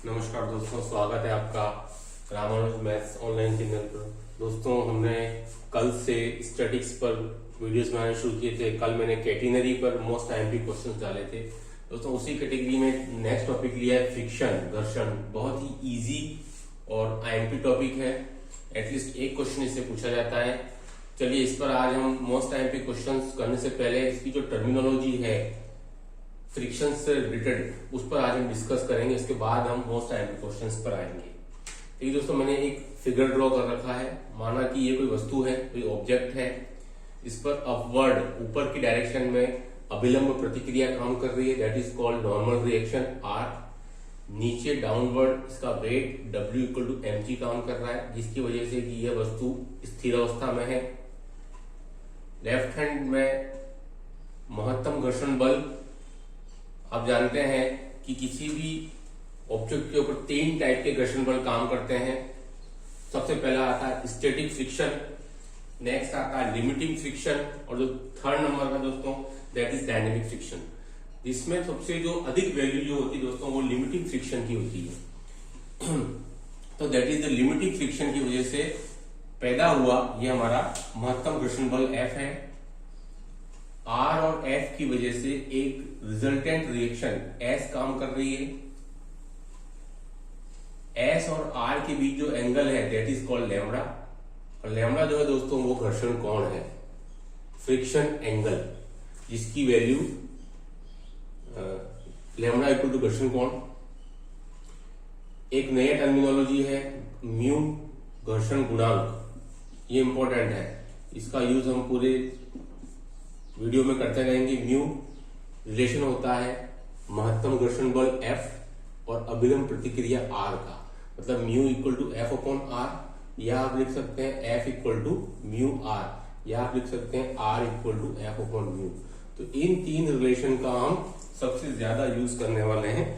नमस्कार दोस्तों, स्वागत है आपका रामानुज मैथ्स ऑनलाइन चैनल पर। दोस्तों, हमने कल से स्टैटिक्स पर वीडियोस बनाने शुरू किए थे। कल मैंने कैटेनरी पर मोस्ट आईएमपी क्वेश्चंस डाले थे। दोस्तों, उसी कैटेगरी में नेक्स्ट टॉपिक लिया है फ्रिक्शन, घर्षण। बहुत ही इजी और आईएमपी टॉपिक है। एटलीस्ट एक क्वेश्चन इससे पूछा जाता है। चलिए, इस पर आज हम मोस्ट आईएमपी क्वेश्चंस करने से पहले इसकी जो टर्मिनोलॉजी है फ्रिक्शन से रिलेटेड, उस पर आज हम डिस्कस करेंगे। इसके बाद हम मोस्ट आईएमपी क्वेश्चंस पर आएंगे। ठीक है दोस्तों, मैंने एक फिगर ड्रॉ कर रखा है। माना कि ये कोई वस्तु है, कोई ऑब्जेक्ट है। इस पर अपवर्ड, ऊपर की डायरेक्शन में अभिलंब प्रतिक्रिया काम कर रही है, that is called normal reaction R. नीचे डाउनवर्ड इसका weight W equal to mg काम कर रहा है, जिसकी वजह से कि यह वस्तु स्थिर अवस्था में है। लेफ्ट हैंड में महत्तम घर्षण बल। आप जानते हैं कि किसी भी ऑब्जेक्ट के ऊपर 3 टाइप के घर्षण बल काम करते हैं। सबसे पहला आता है स्टैटिक फ्रिक्शन, नेक्स्ट आता है लिमिटिंग फ्रिक्शन, और जो थर्ड नंबर का दोस्तों दैट इज डायनेमिक फ्रिक्शन। इसमें सबसे जो अधिक वैल्यू जो होती है दोस्तों, वो लिमिटिंग फ्रिक्शन की होती है। तो that is the limiting friction की वजह से पैदा हुआ ये हमारा महत्तम घर्षण बल F है। R और F की वजह से एक रिजल्टेंट रिएक्शन S काम कर रही है। S और R के बीच जो एंगल है दैट इज कॉल्ड लैम्बडा, और लैम्बडा जो है दोस्तों वो घर्षण कोण है, फ्रिक्शन एंगल, जिसकी वैल्यू लैम्बडा इक्वल टू घर्षण कोण। एक नई टर्मिनोलॉजी है म्यू, घर्षण गुणांक। ये इंपॉर्टेंट है, इसका यूज हम पूरे वीडियो में करते रहेंगे। म्यू रिलेशन होता है महत्तम घर्षण बल F और अभिलंब प्रतिक्रिया R का, मतलब mu equal to F upon R, या आप लिख सकते हैं F equal to mu R, या आप लिख सकते हैं R equal to F upon mu. तो इन 3 रिलेशन का हम सबसे ज्यादा यूज करने वाले हैं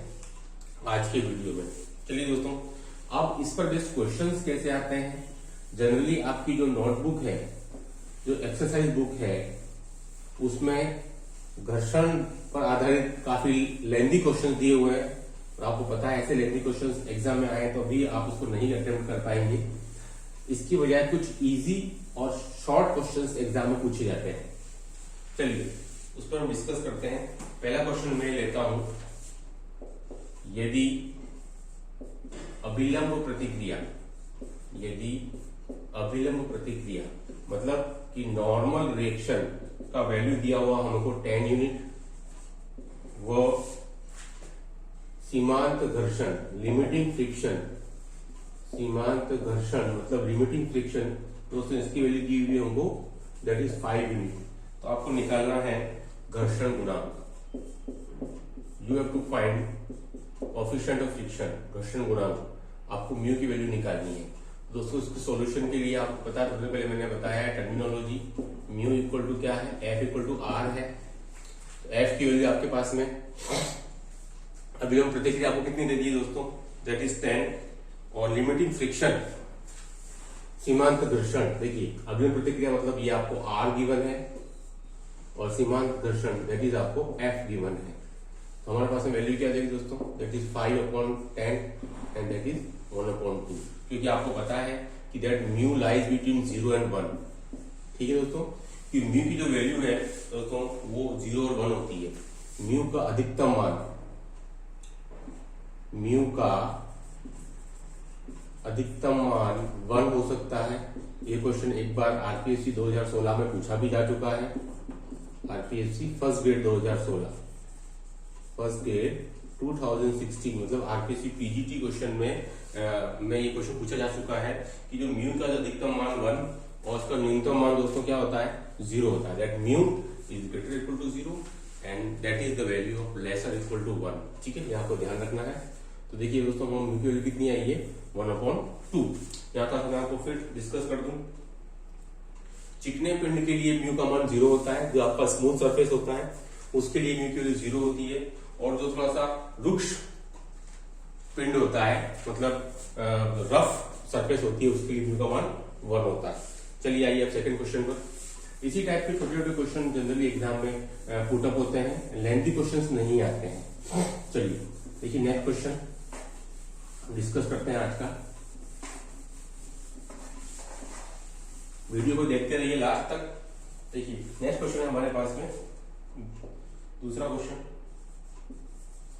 आज के वीडियो में। चलिए दोस्तों, अब इस पर बेस्ड क्वेश्चंस कैसे आते हैं। जनरली आपकी जो नोटबुक है, जो एक्सरसाइज बुक है, उसमें घर्षण पर आधारित काफी लेंथी क्वेश्चंस दिए हुए हैं, और आपको पता है ऐसे लेंथी क्वेश्चंस एग्जाम में आए तो भी आप उसको नहीं अटेम्प्ट कर पाएंगे। इसकी बजाय कुछ इजी और शॉर्ट क्वेश्चंस एग्जाम में पूछे जाते हैं। चलिए उस पर हम डिस्कस करते हैं। पहला क्वेश्चन मैं लेता हूं, यदि अभिलंब प्रतिक्रिया, यदि अभिलंब प्रतिक्रिया मतलब कि नॉर्मल रिएक्शन का वैल्यू दिया हुआ हमको 10 यूनिट, वो सीमांत घर्षण लिमिटिंग फ्रिक्शन, सीमांत घर्षण मतलब लिमिटिंग फ्रिक्शन दोस्तों इसकी वैल्यू दी हुई हमको दैट इज 5 यूनिट। तो आपको निकालना है घर्षण गुणांक। You have to find coefficient of friction, घर्षण गुणांक। आपको म्यू की वैल्यू निकालनी है दोस्तों। इसके सॉल्यूशन के लिए आपको पता है, सबसे पहले मैंने बताया है टर्मिनोलॉजी। म्यू इक्वल टू क्या है, F इक्वल टू R है। तो F की वैल्यू आपके पास में, अभिलंब प्रतिक्रिया आपको कितनी दे दी है दोस्तों, दैट इज 10, और लिमिटिंग फ्रिक्शन सीमांत घर्षण, देखिए अभिलंब प्रतिक्रिया मतलब ये आपको R गिवन है, और सीमांत घर्षण दैट इज आपको F गिवन है। तो हमारे पास में वैल्यू क्या देगी दोस्तों, that is 5 upon 10 and that is 1 upon 2, क्योंकि आपको पता है कि that mu lies between 0 and 1। ठीक है दोस्तों, कि म्यू की जो वैल्यू है दोस्तों वो 0 और 1 होती है। म्यू का अधिकतम मान, म्यू का अधिकतम मान 1 हो सकता है। ये क्वेश्चन एक बार आरपीएससी 2016 में पूछा भी जा चुका है। RPSC first grade 2016, first grade 2016 मतलब आरपीएससी पीजीटी क्वेश्चन में ये क्वेश्चन पूछा जा चुका है कि जो म्यू का जो अधिकतम मान 1 और उसका न्यूनतम मान दोस्तों क्या होता है, 0 होता है। That mu is greater equal to 0 and that is the value of lesser equal to 1। ठीक है, ये आपको ध्यान रखना है। तो देखिए दोस्तों, म्यू की वैल्यू कितनी आई है, 1 अपॉन 2। यहां तक मैं आपको फिर डिस्कस कर दूं। चिकने पिंड के लिए म्यू का मान 0 होता है, जो आपका स्मूथ सरफेस होता है उसके लिए म्यू की वैल्यू 0 होती है, और जो थोड़ा सा रुक्ष पिंड होता है मतलब रफ सरफेस होती है उसके लिए म्यू का मान 1 होता है। चलिए आइए अब सेकंड क्वेश्चन पर। इसी टाइप के छोटे छोटे क्वेश्चन जनरली एग्जाम में पुटअप होते हैं, लेंथी क्वेश्चंस नहीं आते हैं। चलिए देखिए नेक्स्ट क्वेश्चन, डिस्कस करते हैं आज का। वीडियो को देखते रहिए लास्ट तक। देखिए नेक्स्ट क्वेश्चन है हमारे पास में, दूसरा क्वेश्चन,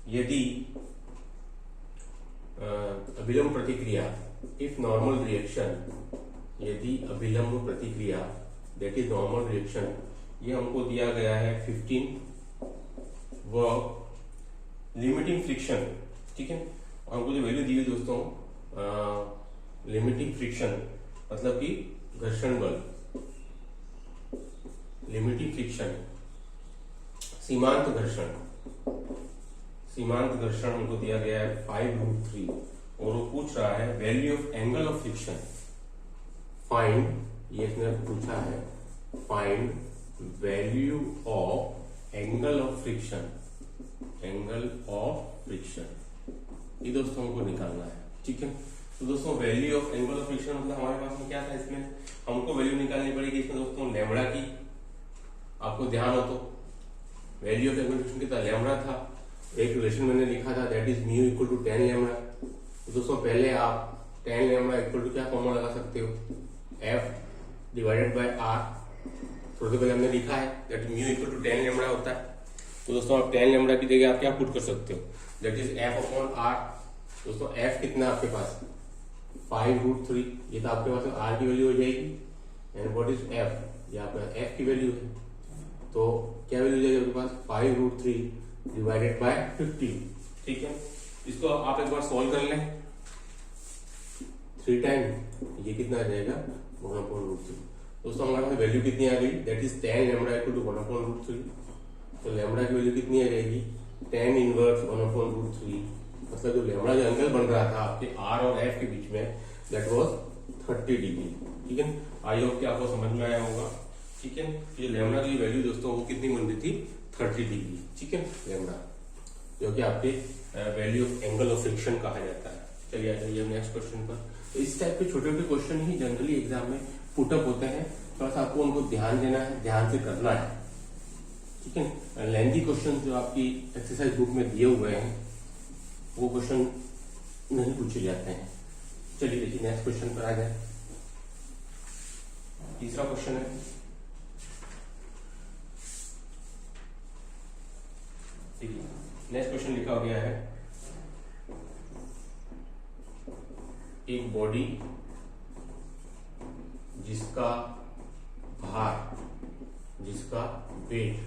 यदि अभिलंब प्रतिक्रिया, इफ नॉर्मल रिएक्शन, यदि अभिलंब प्रतिक्रिया दैट इज नॉर्मल रिएक्शन, ये हमको दिया गया है 15 व लिमिटिंग फ्रिक्शन, ठीक है। हमको जो वैल्यू दी हुई दोस्तों, लिमिटिंग फ्रिक्शन मतलब कि घर्षण बल, लिमिटिंग फ्रिक्शन, सीमांत घर्षण, सीमांत घर्षण हमको दिया गया है 5√3 और वो पूछ रहा है value of angle of friction find, ये इसने पूछा है find value of angle of friction, angle of friction, ये दोस्तों हमको निकालना है, ठीक है। तो दोस्तों value of angle of friction मतलब हमारे पास में क्या था, इसमें हमको वैल्यू निकालनी पड़ेगी इसमें दोस्तों लैम्बडा की। आपको ध्यान हो तो value of angle of friction कितना लैम्बडा था, एक रिलेशन मैंने लिखा था that is mu equal to 10 lambda. तो दोस्तों पहले आप 10 लैम्बडा इक्वल टू क्या फॉर्मूला लगा सकते हो, F डिवाइडेड बाय R। थोड़ी देर पहले हमने लिखा है that mu equal to 10 lambda होता है। तो दोस्तों आप 10 लैम्बडा की जगह आप क्या पुट कर सकते हो, that is F upon R। दोस्तों F कितना आपके पास 5√3, ये तो आपके पास R की वैल्यू हो जाएगी, एंड व्हाट इज F, ये आपका F की वैल्यू है। तो क्या वैल्यू हो जाएगी आपके पास 5√3 डिवाइडेड बाय 15, ठीक है। इसको आप एक बार सॉल्व कर लें, 3 टाइम ये कितना आ जाएगा 1/√3। दोस्तों हमारे पास वैल्यू कितनी आ गई, that is 10 lambda equal to 1/√3। तो लैम्बडा की वैल्यू कितनी आ जाएगी 10 इनवर्स 1/√3, मतलब जो लैम्बडा जो एंगल बन रहा था आपके R और F के बीच में दैट वाज 30 डिग्री, ठीक है। आई होप कि आपको समझ में आया होगा, ठीक है। ये लैम्बडा की वैल्यू दोस्तों वो कितनी बन रही थी 30 डिग्री, ठीक है, लैम्बडा, जो कि आपके value of angle of friction कहा जाता है। चलिए आ जाइए नेक्स्ट क्वेश्चन पर। तो इस टाइप के छोटे छोटे क्वेश्चन ही जनरली एग्जाम में पुटअप होते हैं, थोड़ा सा आपको उनको ध्यान देना है, ध्यान से करना है, ठीक है। लेंथी क्वेश्चन जो आपकी एक्सरसाइज बुक में दिए हुए हैं वो क्वेश्चन नहीं पूछे जाते हैं। चलिए देखिए नेक्स्ट क्वेश्चन पर आ जाए। तीसरा क्वेश्चन है, देखिए नेक्स्ट क्वेश्चन लिखा हो गया है, एक बॉडी जिसका भार, जिसका वेट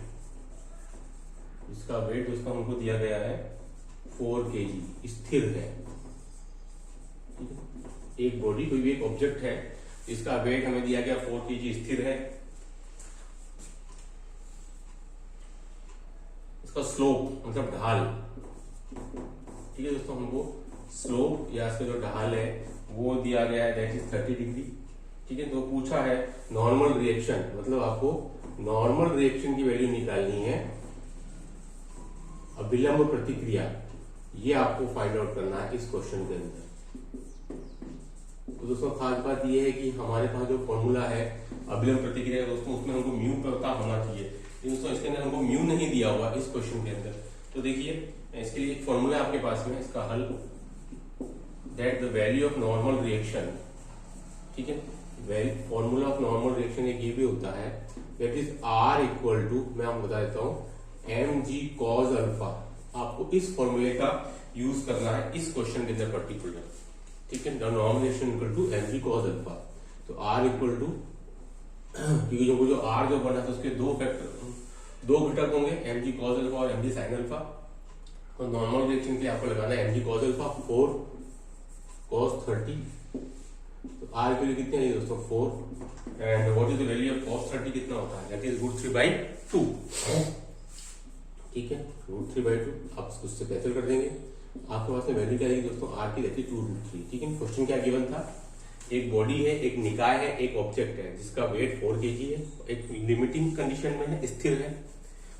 दोस्तों हमको दिया गया है 4 kg, स्थिर है, ठीक है। एक बॉडी, कोई भी एक ऑब्जेक्ट है, इसका वेट हमें दिया गया 4 kg, स्थिर है। इसका स्लोप मतलब ढाल, ठीक है दोस्तों, हमको स्लोप या इसका जो ढाल है वो दिया गया है दैट इज 30 डिग्री, ठीक है। तो पूछा है नॉर्मल रिएक्शन, मतलब आपको नॉर्मल रिएक्शन की वैल्यू निकालनी है, अभिलंब प्रतिक्रिया, ये आपको फाइंड आउट करना है इस क्वेश्चन के अंदर। तो दोस्तों खास बात ये है कि हमारे पास जो फॉर्मूला है अभिलंब प्रतिक्रिया दोस्तों, उसमें हमको म्यू पता होना चाहिए। दोस्तों इसके अंदर हमको म्यू नहीं दिया हुआ इस क्वेश्चन के अंदर। तो देखिए इसके लिए एक फॉर्मूला आपके पास में, इसका हल, that the value of normal reaction, ठीक है। फॉर्मूला ऑफ नॉर्मल रिएक्शन एक ये भी होता है that is R equal to, मैं आपको बता देता हूँ, mg cos अल्फा। आपको इस फॉर्मूले का यूज करना है इस क्वेश्चन के अंदर पर्टिकुलर, ठीक है। The normal reaction equal to mg cos alpha. तो R इक्वल टू, क्योंकि जो R जो बना था उसके दो घटक होंगे, mg cos अल्फा और mg sin अल्फा। तो नॉर्मल रिएक्शन के लिए आपको लगाना है mg cos अल्फा 4 cos 30। तो R के लिए कितने है दोस्तों 4, and what is the value of cos 30 कितना होता है, दैट इज √3/2, ठीक है। √3/2 आप उससे कैंसिल कर देंगे, आपके पास में वैल्यू क्या आएगी दोस्तों, R की रहती है 2√3, ठीक है। क्वेश्चन क्या गिवन था, एक बॉडी है, एक निकाय है, एक ऑब्जेक्ट है जिसका वेट 4 kg है, एक लिमिटिंग कंडीशन में है, स्थिर है,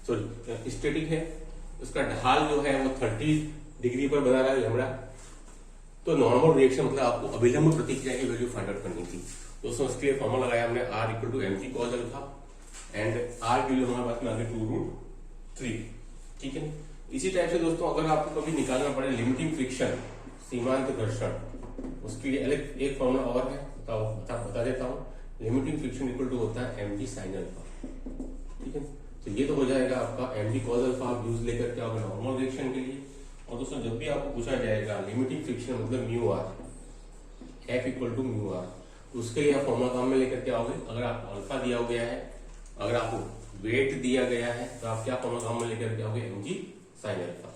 सॉरी स्टैटिक है, उसका ढाल जो है वो 30 डिग्री पर बना रहा है लैम्बडा। तो नॉर्मल रिएक्शन मतलब आपको अभिलंब प्रतिक्रिया की वैल्यू फाइंड आउट करनी थी दोस्तों। इसके लिए फॉर्मूला लगाया हमने R equal to mg cos alpha, and R की वैल्यू हमारे पास में आ गई 2√3, ठीक है। इसी टाइप से दोस्तों अगर आपको कभी निकालना पड़े लिमिटिंग फ्रिक्शन, सीमांत घर्षण, उसके लिए अलग एक फॉर्मूला और है, बता देता हूँ। लिमिटिंग फ्रिक्शन इक्वल टू होता है mg sin अल्फा। ठीक है, तो ये तो हो जाएगा आपका mg cos अल्फा, आप यूज लेकर के आओगे नॉर्मल रिएक्शन के लिए। और दोस्तों जब भी आपको पूछा जाएगा लिमिटिंग फ्रिक्शन मतलब mu R, F equal to mu R, उसके लिए आप फॉर्मूला काम में लेकर के आओगे। अगर आपको अल्फा दिया गया है, अगर आपको वेट दिया गया है, तो आप क्या फॉर्मूला काम में लेकर के आओगे, mg sin अल्फा।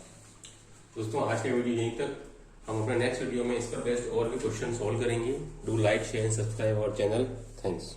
दोस्तों आज का वीडियो यहीं तक, हम अपने नेक्स्ट वीडियो में इसका बेस्ट और भी क्वेश्चन सॉल्व करेंगे। Do like share and subscribe our channel. Thanks.